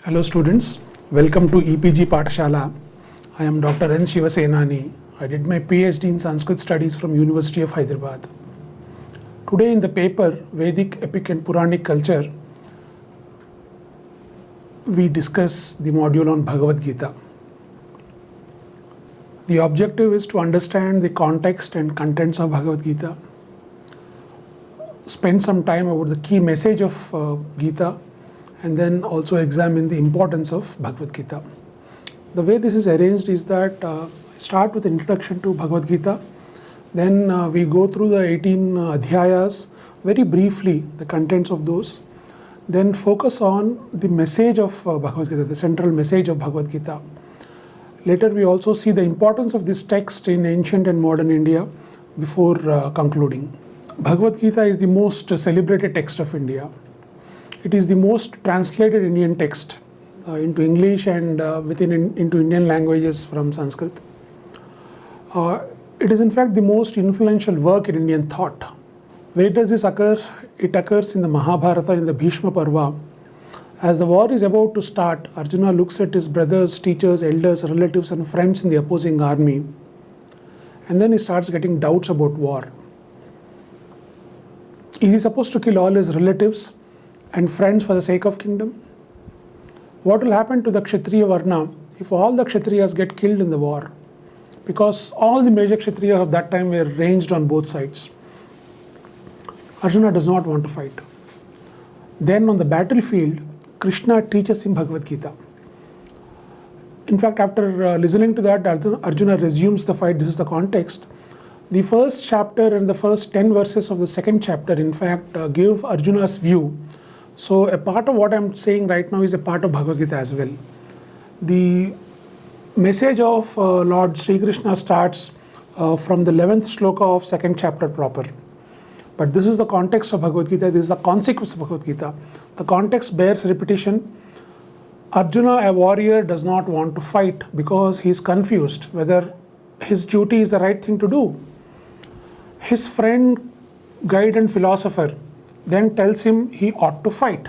Hello students, welcome to EPG Pathshala. I am Dr. N. Shivasenani. I did my PhD in Sanskrit Studies from University of Hyderabad. Today in the paper Vedic, Epic and Puranic Culture, we discuss the module on Bhagavad Gita. The objective is to understand the context and contents of Bhagavad Gita, spend some time about the key message of Gita, and then also examine the importance of Bhagavad Gita. The way this is arranged is that I start with introduction to Bhagavad Gita, then we go through the 18 adhyayas, very briefly the contents of those, then focus on the message of Bhagavad Gita, the central message of Bhagavad Gita. Later we also see the importance of this text in ancient and modern India before concluding. Bhagavad Gita is the most celebrated text of India. It is the most translated Indian text into English and into Indian languages from Sanskrit. It is in fact the most influential work in Indian thought. Where does this occur? It occurs in the Mahabharata, in the Bhishma Parva. As the war is about to start, Arjuna looks at his brothers, teachers, elders, relatives and friends in the opposing army, and then he starts getting doubts about war. Is he supposed to kill all his relatives and friends for the sake of kingdom? What will happen to the Kshatriya Varna if all the Kshatriyas get killed in the war? Because all the major Kshatriyas of that time were ranged on both sides. Arjuna does not want to fight. Then on the battlefield, Krishna teaches him Bhagavad Gita. In fact, after listening to that, Arjuna resumes the fight. This is the context. The first chapter and the first 10 verses of the second chapter, in fact, give Arjuna's view. So a part of what I'm saying right now is a part of Bhagavad Gita as well. The message of Lord Sri Krishna starts from the 11th shloka of second chapter proper. But this is the context of Bhagavad Gita. This is the consequence of Bhagavad Gita. The context bears repetition. Arjuna, a warrior, does not want to fight because he is confused whether his duty is the right thing to do. His friend, guide and philosopher then tells him he ought to fight.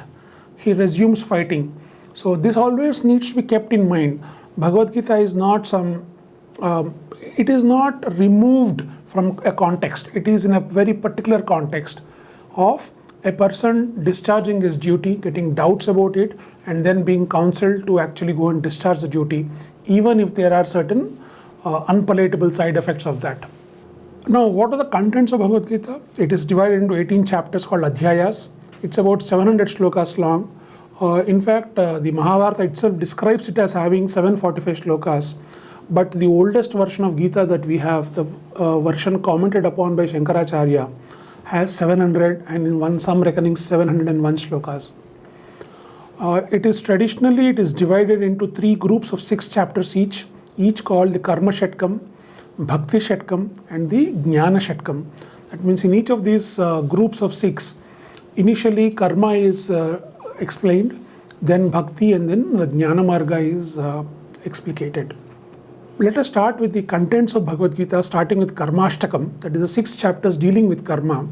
He resumes fighting. So this always needs to be kept in mind. Bhagavad Gita is not it is not removed from a context. It is in a very particular context of a person discharging his duty, getting doubts about it, and then being counseled to actually go and discharge the duty, even if there are certain unpalatable side effects of that. Now, what are the contents of Bhagavad Gita? It is divided into 18 chapters called Adhyayas. It's about 700 shlokas long. In fact, the Mahabharata itself describes it as having 745 shlokas. But the oldest version of Gita that we have, the version commented upon by Shankaracharya, has 700 and in some reckonings 701 shlokas. It is divided into 3 groups of 6 chapters each called the Karma Shatkam, Bhakti Shatkam and the Jnana Shatkam. That means in each of these groups of 6, initially karma is explained, then bhakti, and then the Jnana Marga is explicated. Let us start with the contents of Bhagavad Gita, starting with Karmashtakam, that is the 6 chapters dealing with karma.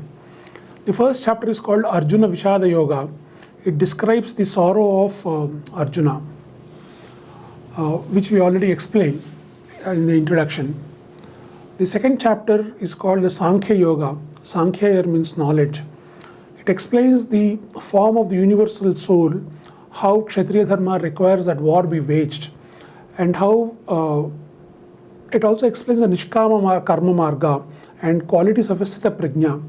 The first chapter is called Arjuna Vishada Yoga. It describes the sorrow of Arjuna, which we already explained in the introduction. The second chapter is called the Sankhya Yoga. Sankhya here means knowledge. It explains the form of the universal soul, how Kshatriya Dharma requires that war be waged, and how it also explains the Nishkama Karma Marga and qualities of a Sthita Prajna.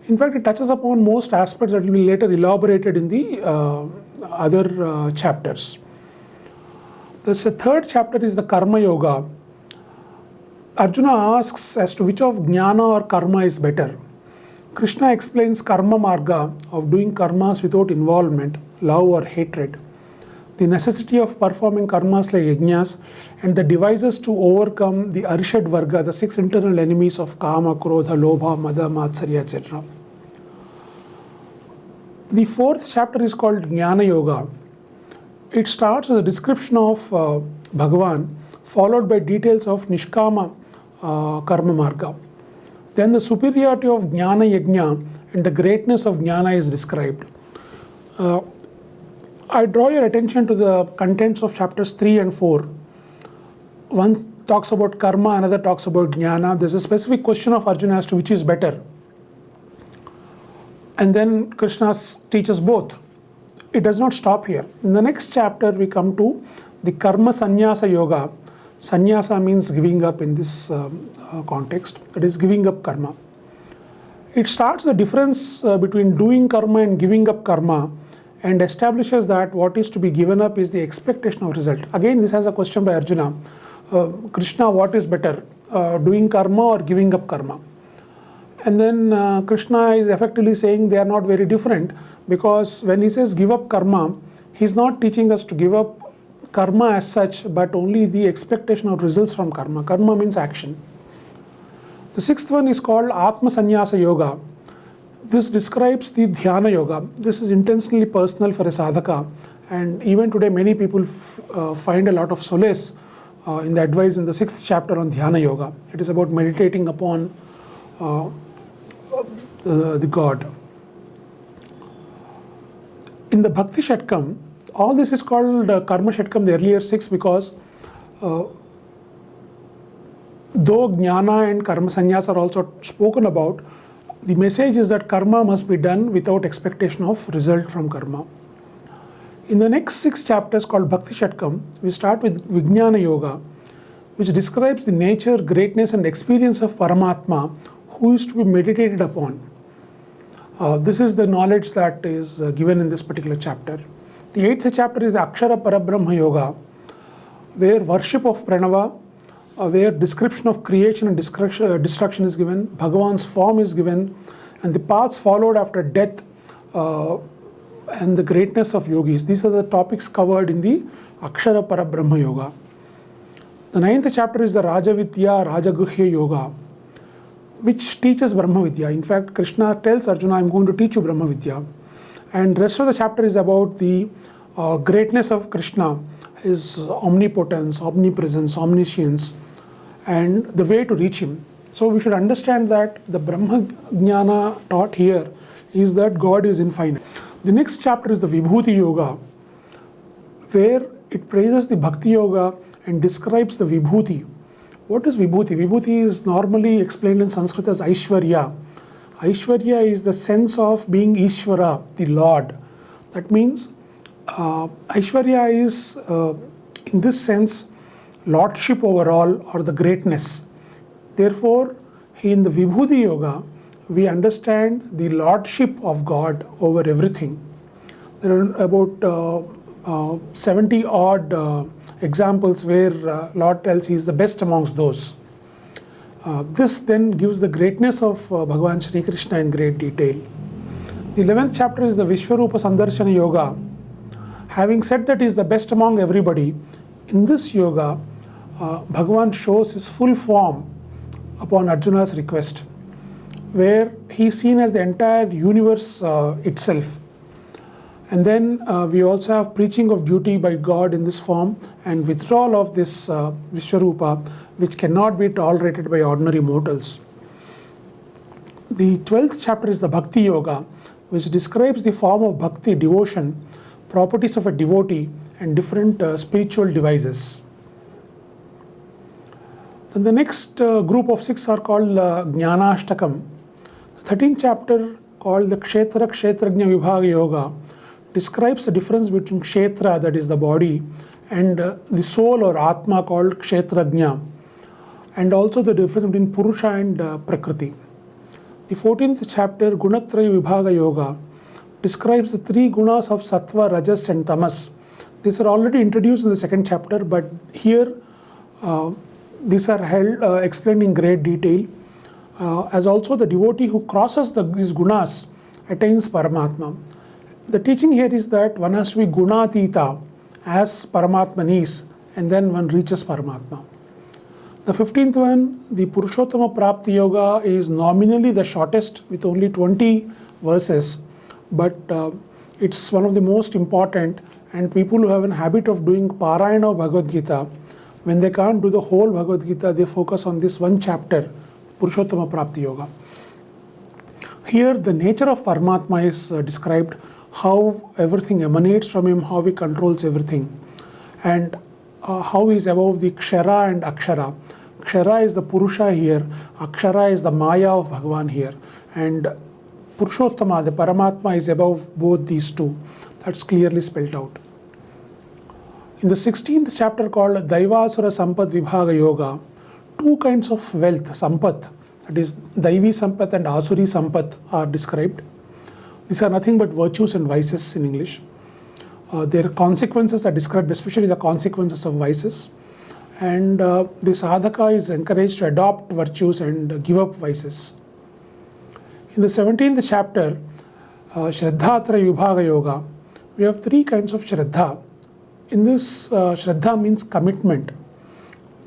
In fact, it touches upon most aspects that will be later elaborated in the other chapters. The third chapter is the Karma Yoga. Arjuna asks as to which of Jnana or Karma is better. Krishna explains Karma Marga of doing karmas without involvement, love or hatred, the necessity of performing karmas like yajnas, and the devices to overcome the Arishad Varga, the 6 internal enemies of Kama, Krodha, Lobha, Mada, Matsarya, etc. The fourth chapter is called Jnana Yoga. It starts with a description of Bhagavan, followed by details of Nishkama Karma Marga. Then the superiority of Jnana Yajna and the greatness of Jnana is described. I draw your attention to the contents of chapters 3 and 4. One talks about karma, another talks about jnana. There's a specific question of Arjuna as to which is better. And then Krishna teaches both. It does not stop here. In the next chapter, we come to the karma sannyasa yoga. Sannyasa means giving up in this context, that is giving up karma. It starts the difference between doing karma and giving up karma and establishes that what is to be given up is the expectation of result. Again, this has a question by Arjuna. Krishna, what is better, doing karma or giving up karma? And then Krishna is effectively saying they are not very different, because when he says give up karma, he's not teaching us to give up karma as such, but only the expectation of results from karma. Karma means action. The sixth one is called Atma Sannyasa Yoga. This describes the Dhyana Yoga. This is intentionally personal for a sadhaka, and even today many people find a lot of solace in the advice in the 6th chapter on Dhyana Yoga. It is about meditating upon the God. In the Bhakti Shatkam, all this is called Karma Shatkam, the earlier 6, because though Jnana and Karma Sannyas are also spoken about, the message is that karma must be done without expectation of result from karma. In the next 6 chapters called Bhakti Shatkam, we start with Vijnana Yoga, which describes the nature, greatness and experience of Paramatma, who is to be meditated upon. This is the knowledge that is given in this particular chapter. The 8th chapter is the Akshara Parabrahma Yoga, where worship of Pranava, where description of creation and destruction is given, Bhagavan's form is given, and the paths followed after death, and the greatness of yogis. These are the topics covered in the Akshara Parabrahma Yoga. The 9th chapter is the Rajavidya Rajaguhya Yoga, which teaches Brahma Vidya. In fact, Krishna tells Arjuna, I'm going to teach you Brahma Vidya. And the rest of the chapter is about the greatness of Krishna, his omnipotence, omnipresence, omniscience, and the way to reach him. So we should understand that the Brahma Jnana taught here is that God is infinite. The next chapter is the Vibhuti Yoga, where it praises the Bhakti Yoga and describes the Vibhuti. What is Vibhuti? Vibhuti is normally explained in Sanskrit as Aishwarya. Aishwarya is the sense of being Ishvara, the Lord. That means Aishwarya is, in this sense, lordship over all, or the greatness. Therefore, in the Vibhuti Yoga, we understand the lordship of God over everything. There are about 70 odd examples where Lord tells he is the best amongst those. This then gives the greatness of Bhagavan Shri Krishna in great detail. The 11th chapter is the Vishwarupa Sandarshana Yoga. Having said that he is the best among everybody, in this yoga, Bhagavan shows his full form upon Arjuna's request, where he is seen as the entire universe itself. And then we also have preaching of duty by God in this form and withdrawal of this Vishwarupa, which cannot be tolerated by ordinary mortals. The 12th chapter is the Bhakti Yoga, which describes the form of bhakti, devotion, properties of a devotee, and different spiritual devices. Then the next group of 6 are called Jnanashtakam. The 13th chapter, called the Kshetra Kshetrajna Vibhaga Yoga, describes the difference between Kshetra, that is the body, and the soul or Atma, called Kshetrajna, and also the difference between Purusha and Prakriti. The 14th chapter, Gunatraya Vibhaga Yoga, describes the 3 gunas of Sattva, Rajas and Tamas. These are already introduced in the 2nd chapter, but here these are explained in great detail. As also the devotee who crosses these gunas attains Paramatma. The teaching here is that one has to be Gunatita, as Paramatman is, and then one reaches Paramatma. The 15th one, the Purushottama Prapti Yoga, is nominally the shortest with only 20 verses, but it's one of the most important, and people who have a habit of doing Parayana of Bhagavad Gita, when they can't do the whole Bhagavad Gita, they focus on this one chapter, Purushottama Prapti Yoga. Here the nature of Paramatma is described, how everything emanates from him, how he controls everything, and how he is above the Kshara and Akshara. Kshara is the Purusha here, Akshara is the Maya of Bhagavan here, and Purushottama, the Paramatma, is above both these two. That's clearly spelled out. In the 16th chapter called Daivasura Sampat Vibhaga Yoga, two kinds of wealth, Sampat, that is Daivi Sampat and Asuri Sampat, are described. These are nothing but virtues and vices in English. Their consequences are described, especially the consequences of vices. And the sadhaka is encouraged to adopt virtues and give up vices. In the 17th chapter, Shraddhatra Vibhaga Yoga, we have three kinds of Shraddha. In this, Shraddha means commitment.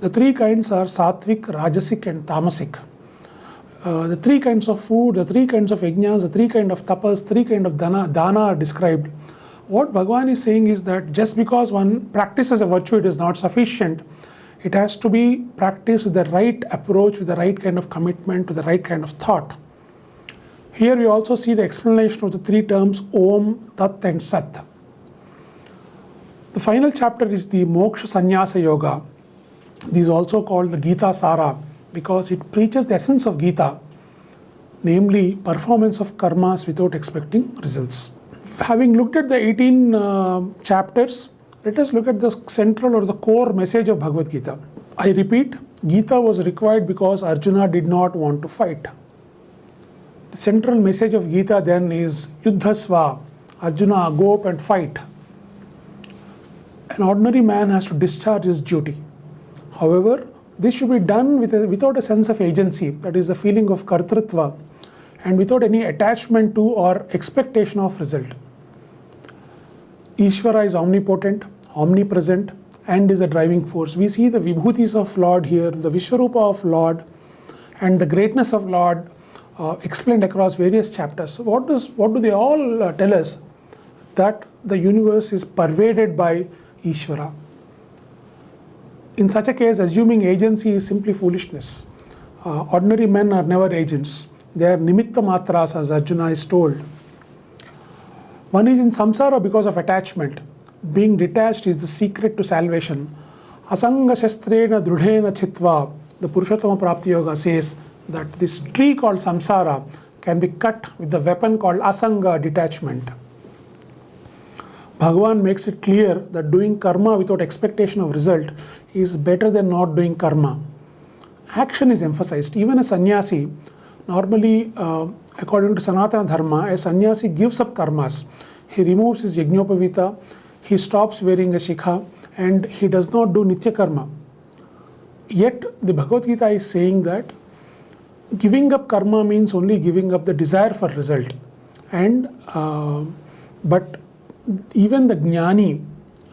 The three kinds are Sattvic, Rajasic and Tamasic. The three kinds of food, the three kinds of yajnas, the three kinds of tapas, three kinds of dana are described. What Bhagavan is saying is that just because one practices a virtue, it is not sufficient. It has to be practiced with the right approach, with the right kind of commitment, with the right kind of thought. Here we also see the explanation of the three terms Om, Tat and Sat. The final chapter is the Moksha Sannyasa Yoga. This is also called the Gita Sara because it preaches the essence of Gita, namely performance of karmas without expecting results. Having looked at the 18 chapters, let us look at the central or the core message of Bhagavad Gita. I repeat, Gita was required because Arjuna did not want to fight. The central message of Gita then is Yuddhasva, Arjuna, go up and fight. An ordinary man has to discharge his duty. However, this should be done without a sense of agency, that is the feeling of kartritva, and without any attachment to or expectation of result. Ishvara is omnipotent, omnipresent, and is a driving force. We see the vibhutis of Lord here, the Vishwarupa of Lord, and the greatness of Lord explained across various chapters. So what do they all tell us? That the universe is pervaded by Ishvara. In such a case, assuming agency is simply foolishness. Ordinary men are never agents. They are nimitta matras, as Arjuna is told. One is in samsara because of attachment. Being detached is the secret to salvation. Asanga shastrena drudhena chitva, the Purushottama Prapti Yoga says that this tree called samsara can be cut with the weapon called asanga, detachment. Bhagavan makes it clear that doing karma without expectation of result is better than not doing karma. Action is emphasized. Even a sannyasi, normally according to Sanatana Dharma, a sannyasi gives up karmas. He removes his yajnopavita, he stops wearing a shikha, and he does not do nitya karma. Yet the Bhagavad Gita is saying that giving up karma means only giving up the desire for result. And but even the jnani,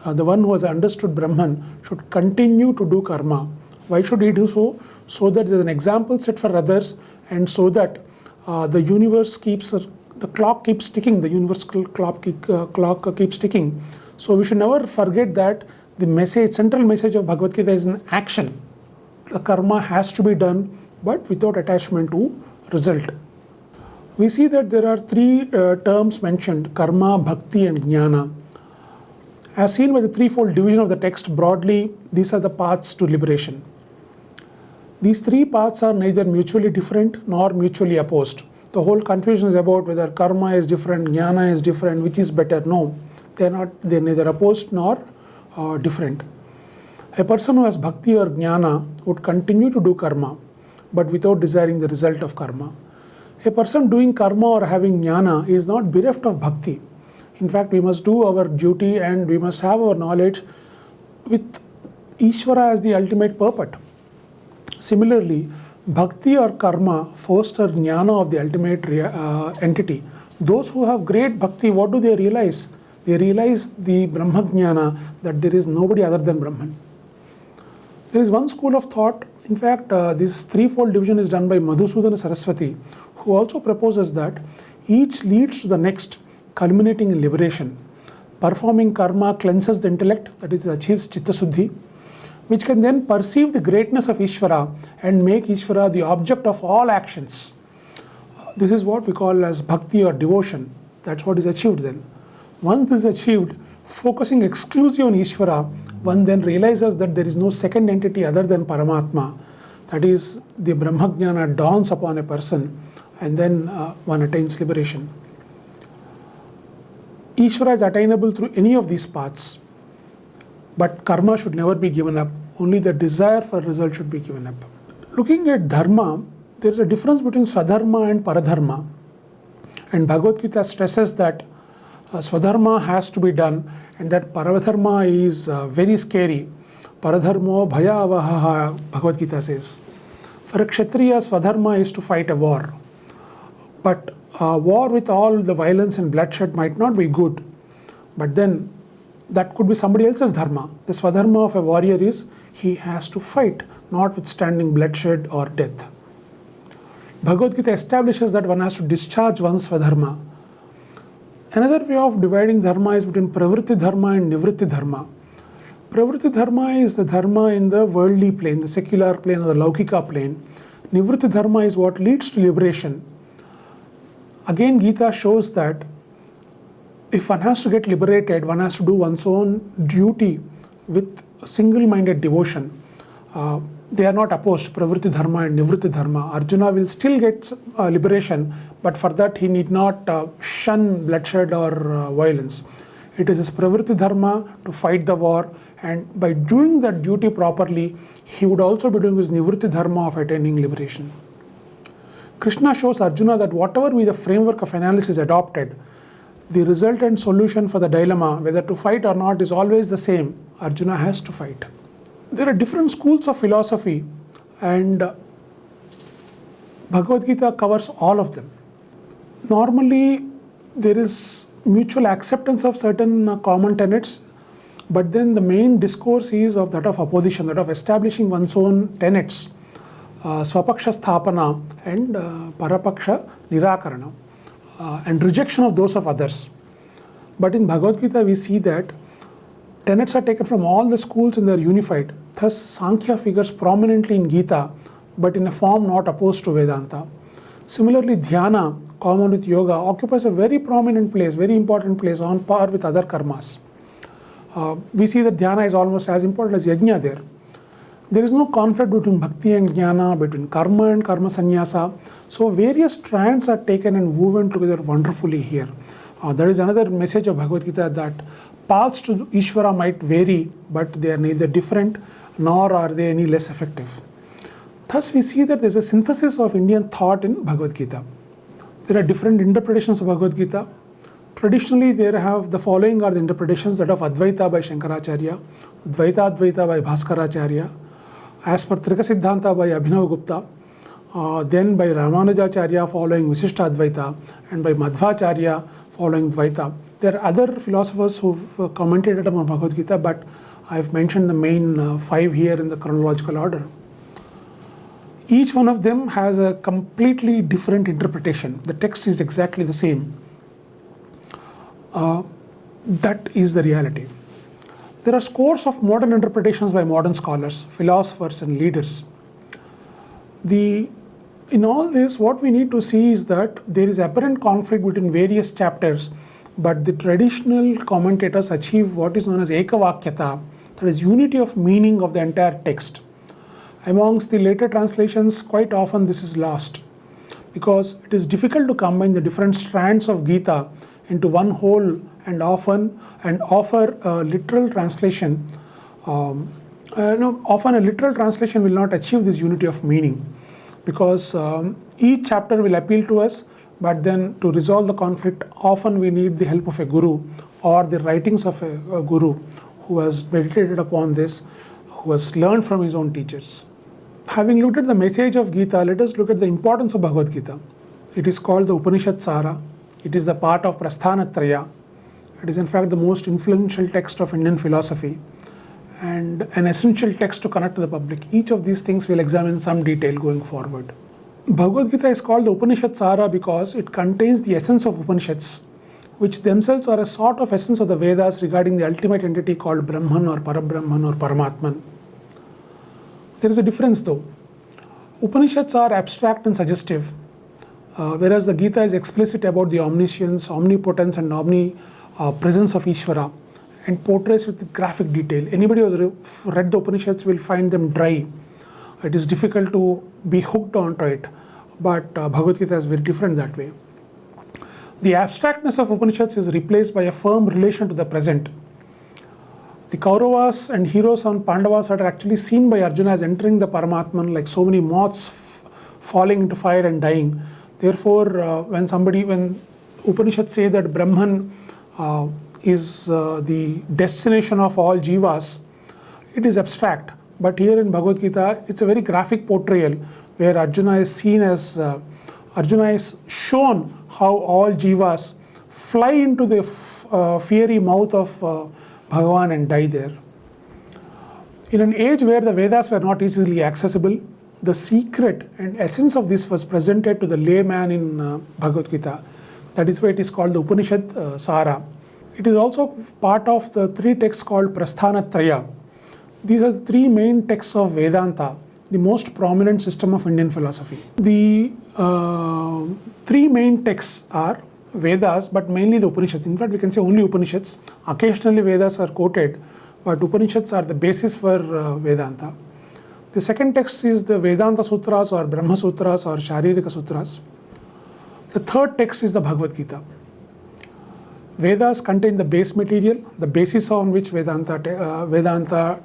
the one who has understood Brahman, should continue to do karma. Why should he do so? So that there is an example set for others, and so that the universe keeps, the clock keeps ticking, the universal clock keeps ticking. So we should never forget that the message, central message of Bhagavad Gita is an action. The karma has to be done, but without attachment to result. We see that there are three terms mentioned, karma, bhakti and jnana. As seen by the threefold division of the text, broadly, these are the paths to liberation. These three paths are neither mutually different nor mutually opposed. The whole confusion is about whether karma is different, jnana is different, which is better. No, they're neither opposed nor different. A person who has bhakti or jnana would continue to do karma, but without desiring the result of karma. A person doing karma or having jnana is not bereft of bhakti. In fact, we must do our duty and we must have our knowledge with Ishvara as the ultimate purport. Similarly, bhakti or karma foster jnana of the ultimate entity. Those who have great bhakti, what do they realize? They realize the Brahma jnana, that there is nobody other than Brahman. There is one school of thought, in fact, this threefold division is done by Madhusudana Saraswati, who also proposes that each leads to the next, culminating in liberation. Performing karma cleanses the intellect, that is, achieves chitta suddhi, which can then perceive the greatness of Ishvara and make Ishvara the object of all actions. This is what we call as bhakti or devotion. That's what is achieved then. Once this is achieved, focusing exclusively on Ishvara, one then realizes that there is no second entity other than Paramatma. That is, the Brahmajnana dawns upon a person, and then one attains liberation. Ishvara is attainable through any of these paths, but karma should never be given up. Only the desire for result should be given up. Looking at dharma, there is a difference between swadharma and paradharma. And Bhagavad Gita stresses that swadharma has to be done, and that paradharma is very scary. Paradharmo bhayavaha, Bhagavad Gita says. For a Kshatriya, swadharma is to fight a war. But war with all the violence and bloodshed might not be good. But then that could be somebody else's dharma. The swadharma of a warrior is he has to fight, notwithstanding bloodshed or death. Bhagavad Gita establishes that one has to discharge one's swadharma. Another way of dividing dharma is between pravritti dharma and nivritti dharma. Pravritti dharma is the dharma in the worldly plane, the secular plane or the laukika plane. Nivritti dharma is what leads to liberation. Again, Gita shows that if one has to get liberated, one has to do one's own duty with single-minded devotion. They are not opposed, pravritti dharma and nivritti dharma. Arjuna will still get liberation, but for that he need not shun bloodshed or violence. It is his pravritti dharma to fight the war, and by doing that duty properly, he would also be doing his nivritti dharma of attaining liberation. Krishna shows Arjuna that whatever be the framework of analysis adopted, the resultant solution for the dilemma, whether to fight or not, is always the same. Arjuna has to fight. There are different schools of philosophy, and Bhagavad Gita covers all of them. Normally, there is mutual acceptance of certain common tenets, but then the main discourse is of that of opposition, that of establishing one's own tenets, swapaksha sthapana and parapaksha nirakarana, and rejection of those of others. But in Bhagavad Gita, we see that tenets are taken from all the schools and they are unified. Thus, Sankhya figures prominently in Gita, but in a form not opposed to Vedanta. Similarly, Dhyana, common with Yoga, occupies a very prominent place, very important place on par with other karmas. We see that Dhyana is almost as important as Yajna there. There is no conflict between Bhakti and Jnana, between Karma and Karma Sannyasa. So various strands are taken and woven together wonderfully here. There is another message of Bhagavad Gita that paths to Ishvara might vary, but they are neither different nor are they any less effective. Thus we see that there is a synthesis of Indian thought in Bhagavad Gita. There are different interpretations of Bhagavad Gita. Traditionally, there have the following are the interpretations: that of Advaita by Shankaracharya, Dvaita Advaita by Bhaskaracharya, as per Trika Siddhanta by Abhinav Gupta, then by Ramanujacharya following Visishta Advaita, and by Madhvacharya following Dvaita. There are other philosophers who've commented upon Bhagavad Gita, but I've mentioned the main 5 here in the chronological order. Each one of them has a completely different interpretation. The text is exactly the same. That is the reality. There are scores of modern interpretations by modern scholars, philosophers and leaders. In all this, what we need to see is that there is apparent conflict between various chapters, but the traditional commentators achieve what is known as ekavakyata, that is unity of meaning of the entire text. Amongst the later translations, quite often this is lost because it is difficult to combine the different strands of Gita into one whole and offer a literal translation. Often a literal translation will not achieve this unity of meaning because each chapter will appeal to us, but then to resolve the conflict, often we need the help of a guru or the writings of a guru who has meditated upon this, who has learned from his own teachers. Having looked at the message of Gita, let us look at the importance of Bhagavad Gita. It is called the Upanishad Sara. It is the part of Prasthanatraya. It is in fact the most influential text of Indian philosophy and an essential text to connect to the public. Each of these things we'll examine in some detail going forward. Bhagavad Gita is called the Upanishad Sara because it contains the essence of Upanishads, which themselves are a sort of essence of the Vedas regarding the ultimate entity called Brahman or Parabrahman or Paramatman. There is a difference though. Upanishads are abstract and suggestive, whereas the Gita is explicit about the omniscience, omnipotence and presence of Ishvara and portrays with graphic detail. Anybody who has read the Upanishads will find them dry. It is difficult to be hooked onto it, but Bhagavad Gita is very different that way. The abstractness of Upanishads is replaced by a firm relation to the present. The Kauravas and heroes on Pandavas are actually seen by Arjuna as entering the Paramatman like so many moths falling into fire and dying. Therefore, when Upanishads say that Brahman is the destination of all jivas, it is abstract. But here in Bhagavad Gita, it's a very graphic portrayal where Arjuna is seen as, Arjuna is shown how all jivas fly into the fiery mouth of Bhagavan and die there. In an age where the Vedas were not easily accessible, the secret and essence of this was presented to the layman in Bhagavad Gita. That is why it is called the Upanishad Sara. It is also part of the three texts called Prasthanatraya. These are the three main texts of Vedanta, the most prominent system of Indian philosophy. The three main texts are Vedas, but mainly the Upanishads. In fact, we can say only Upanishads. Occasionally Vedas are quoted, but Upanishads are the basis for Vedanta. The second text is the Vedanta Sutras or Brahma Sutras or Sharirika Sutras. The third text is the Bhagavad Gita. Vedas contain the base material, the basis on which Vedanta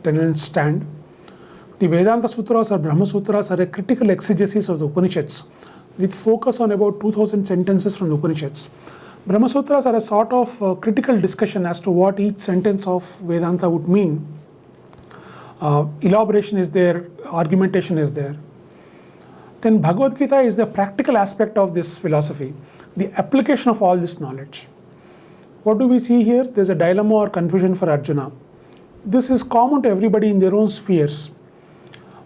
tenets stand. The Vedanta Sutras or Brahma Sutras are a critical exegesis of the Upanishads with focus on about 2000 sentences from the Upanishads. Brahma Sutras are a sort of critical discussion as to what each sentence of Vedanta would mean. Elaboration is there, argumentation is there. Then Bhagavad Gita is the practical aspect of this philosophy, the application of all this knowledge. What do we see here? There's a dilemma or confusion for Arjuna. This is common to everybody in their own spheres.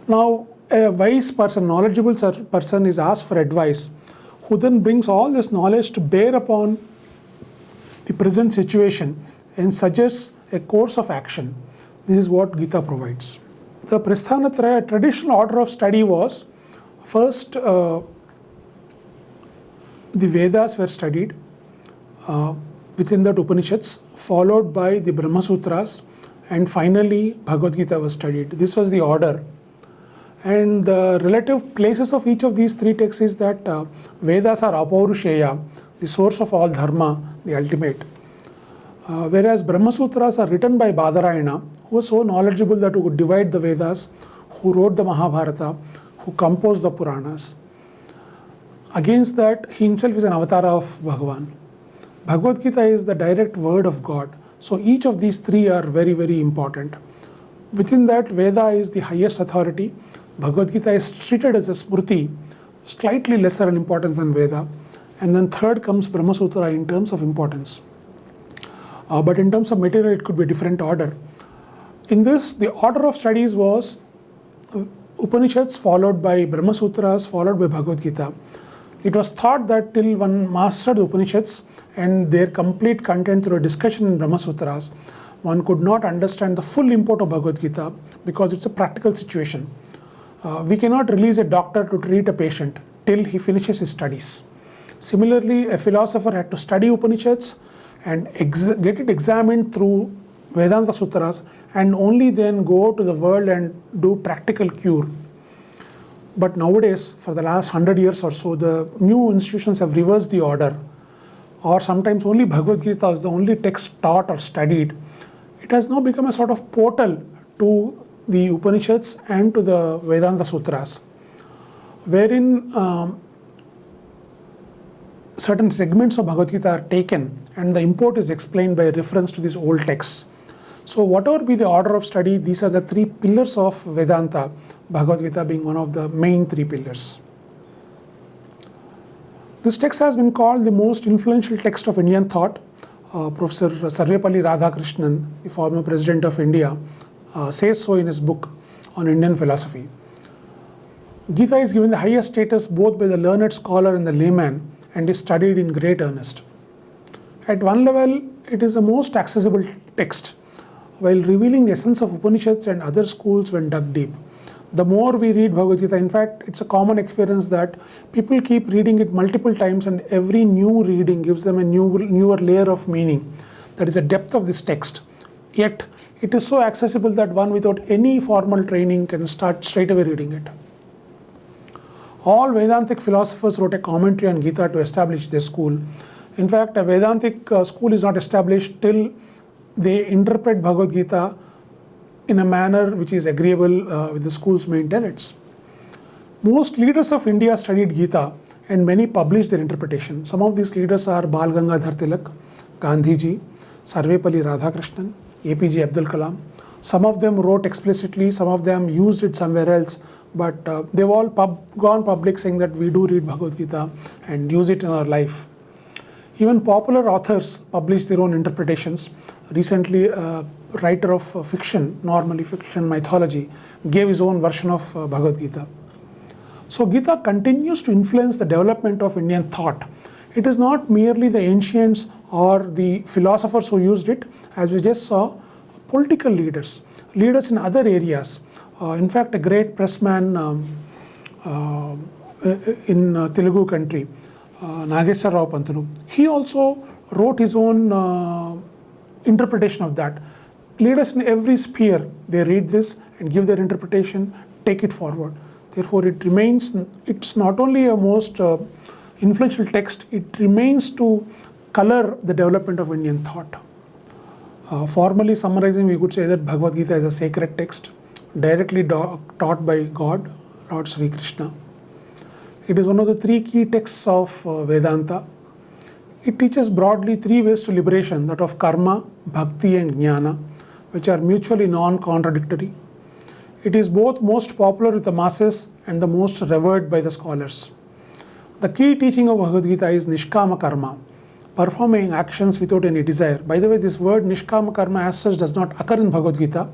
Now, a wise person, knowledgeable person is asked for advice, who then brings all this knowledge to bear upon the present situation and suggests a course of action. This is what Gita provides. The Prasthanatraya traditional order of study was first the Vedas were studied, within that Upanishads, followed by the Brahma Sutras, and finally Bhagavad Gita was studied. This was the order. And the relative places of each of these three texts is that Vedas are Apaurusheya, the source of all dharma, the ultimate. Whereas Brahma Sutras are written by Badarayana, who was so knowledgeable that he could divide the Vedas, who wrote the Mahabharata, who composed the Puranas. Against that, he himself is an avatar of Bhagavan. Bhagavad Gita is the direct word of God. So each of these three are very, very important. Within that, Veda is the highest authority. Bhagavad Gita is treated as a Smriti, slightly lesser in importance than Veda. And then third comes Brahma Sutra in terms of importance. But in terms of material, it could be a different order. In this, the order of studies was Upanishads followed by Brahma Sutras, followed by Bhagavad Gita. It was thought that till one mastered the Upanishads and their complete content through a discussion in Brahma Sutras, one could not understand the full import of Bhagavad Gita because it's a practical situation. We cannot release a doctor to treat a patient till he finishes his studies. Similarly, a philosopher had to study Upanishads and get it examined through Vedanta Sutras and only then go to the world and do practical cure. But nowadays, for the last 100 years or so, the new institutions have reversed the order, or sometimes only Bhagavad Gita is the only text taught or studied. It has now become a sort of portal to the Upanishads and to the Vedanta Sutras, wherein certain segments of Bhagavad Gita are taken and the import is explained by reference to these old texts. So whatever be the order of study, these are the three pillars of Vedanta, Bhagavad Gita being one of the main three pillars. This text has been called the most influential text of Indian thought. Professor Sarvepalli Radhakrishnan, the former president of India, says so in his book on Indian philosophy. Gita is given the highest status both by the learned scholar and the layman and is studied in great earnest. At one level, it is the most accessible text, while revealing the essence of Upanishads and other schools when dug deep. The more we read Bhagavad Gita, in fact, it's a common experience that people keep reading it multiple times and every new reading gives them a newer layer of meaning. that is the depth of this text. Yet, it is so accessible that one without any formal training can start straight away reading it. All Vedantic philosophers wrote a commentary on Gita to establish their school. In fact, a Vedantic school is not established till they interpret Bhagavad Gita in a manner which is agreeable with the school's main tenets. Most leaders of India studied Gita and many published their interpretation. Some of these leaders are Bal Gangadhar Tilak, Gandhiji, Sarvepalli Radhakrishnan, APJ Abdul Kalam. Some of them wrote explicitly, some of them used it somewhere else, but they've all gone public saying that we do read Bhagavad Gita and use it in our life. Even popular authors publish their own interpretations. Recently, a writer of fiction, normally fiction mythology, gave his own version of Bhagavad Gita. So Gita continues to influence the development of Indian thought. It is not merely the ancients or the philosophers who used it, as we just saw, political leaders, leaders in other areas. In fact, a great pressman in Telugu country, Nageswara Rao Pantulu, he also wrote his own interpretation of that. Leaders in every sphere, they read this and give their interpretation, take it forward. Therefore, it's not only a most influential text, it remains to color the development of Indian thought. Formally summarizing, we could say that Bhagavad Gita is a sacred text, directly taught by God, Lord Sri Krishna. It is one of the three key texts of Vedanta. It teaches broadly three ways to liberation, that of karma, bhakti and jnana, which are mutually non-contradictory. It is both most popular with the masses and the most revered by the scholars. The key teaching of Bhagavad Gita is Nishkama Karma, performing actions without any desire. By the way, this word Nishkama Karma as such does not occur in Bhagavad Gita,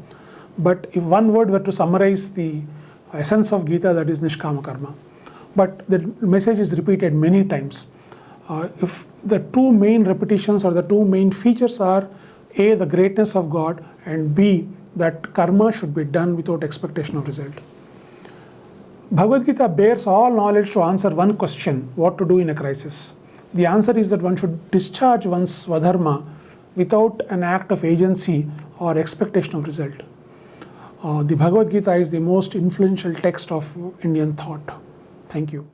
but if one word were to summarize the essence of Gita, that is Nishkama Karma. But the message is repeated many times. If the two main repetitions or the two main features are A, the greatness of God, and B, that karma should be done without expectation of result. Bhagavad Gita bears all knowledge to answer one question, what to do in a crisis. The answer is that one should discharge one's swadharma without an act of agency or expectation of result. The Bhagavad Gita is the most influential text of Indian thought. Thank you.